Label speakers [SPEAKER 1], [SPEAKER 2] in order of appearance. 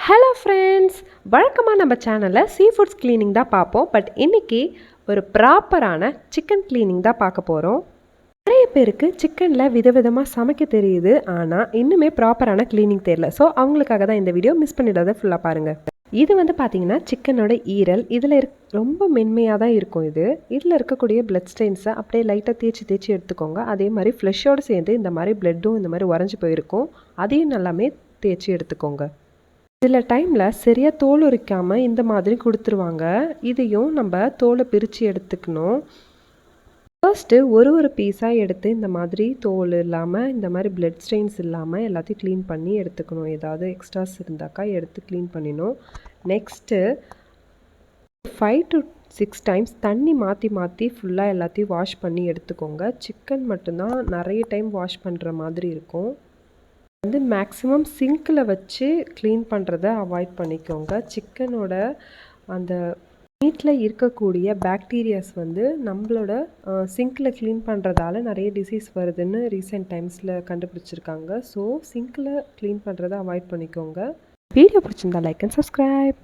[SPEAKER 1] Hello friends, வழக்கமாக நம்ம சேனலில் சீ ஃபுட்ஸ் க்ளீனிங் தான் பார்ப்போம். பட் இன்றைக்கி ஒரு ப்ராப்பரான சிக்கன் க்ளீனிங் தான் பார்க்க போகிறோம். நிறைய பேருக்கு சிக்கனில் விதவிதமாக சமைக்க தெரியுது, ஆனால் இன்னுமே ப்ராப்பரான க்ளீனிங் தெரியல. ஸோ அவங்களுக்காக தான் இந்த வீடியோ, மிஸ் பண்ணிடாத ஃபுல்லாக பாருங்கள். இது வந்து பார்த்திங்கன்னா சிக்கனோட ஈரல். இதில் ரொம்ப மென்மையாக தான் இருக்கும். இதில் இருக்கக்கூடிய பிளட் ஸ்டெயின்ஸை அப்படியே லைட்டாக தேய்ச்சி எடுத்துக்கோங்க. அதே மாதிரி ஃப்ளெஷ்ஷோடு சேர்ந்து இந்த மாதிரி பிளட்டும் இந்த மாதிரி உறைஞ்சி போயிருக்கும். அதையும் நல்லாமே தேய்ச்சி எடுத்துக்கோங்க. சில டைமில் சரியாக தோல் உரிக்காமல் இந்த மாதிரி கொடுத்துருவாங்க. இதையும் நம்ம தோலை பிரித்து எடுத்துக்கணும். ஃபர்ஸ்ட்டு ஒரு பீஸாக எடுத்து இந்த மாதிரி தோல் இல்லாமல், இந்த மாதிரி பிளட் ஸ்டெயின்ஸ் இல்லாமல் எல்லாத்தையும் க்ளீன் பண்ணி எடுத்துக்கணும். ஏதாவது எக்ஸ்ட்ராஸ் இருந்தாக்கா எடுத்து க்ளீன் பண்ணிடணும். நெக்ஸ்ட்டு 5 to 6 டைம்ஸ் தண்ணி மாற்றி ஃபுல்லாக எல்லாத்தையும் வாஷ் பண்ணி எடுத்துக்கோங்க. சிக்கன் மட்டும்தான் நிறைய டைம் வாஷ் பண்ணுற மாதிரி இருக்கும். மேக்ஸிமம் சிங்கில் வச்சு க்ளீன் பண்ணுறத அவாய்ட் பண்ணிக்கோங்க. சிக்கனோட அந்த மீட்டில் இருக்கக்கூடிய பாக்டீரியாஸ் நம்மளோட சிங்கில் க்ளீன் பண்ணுறதால நிறைய டிசீஸ் வருதுன்னு ரீசெண்ட் டைம்ஸில் கண்டுபிடிச்சிருக்காங்க. ஸோ சிங்கில் க்ளீன் பண்ணுறத அவாய்ட் பண்ணிக்கோங்க. வீடியோ பிடிச்சிருந்தா லைக் அண்ட் சப்ஸ்கிரைப்.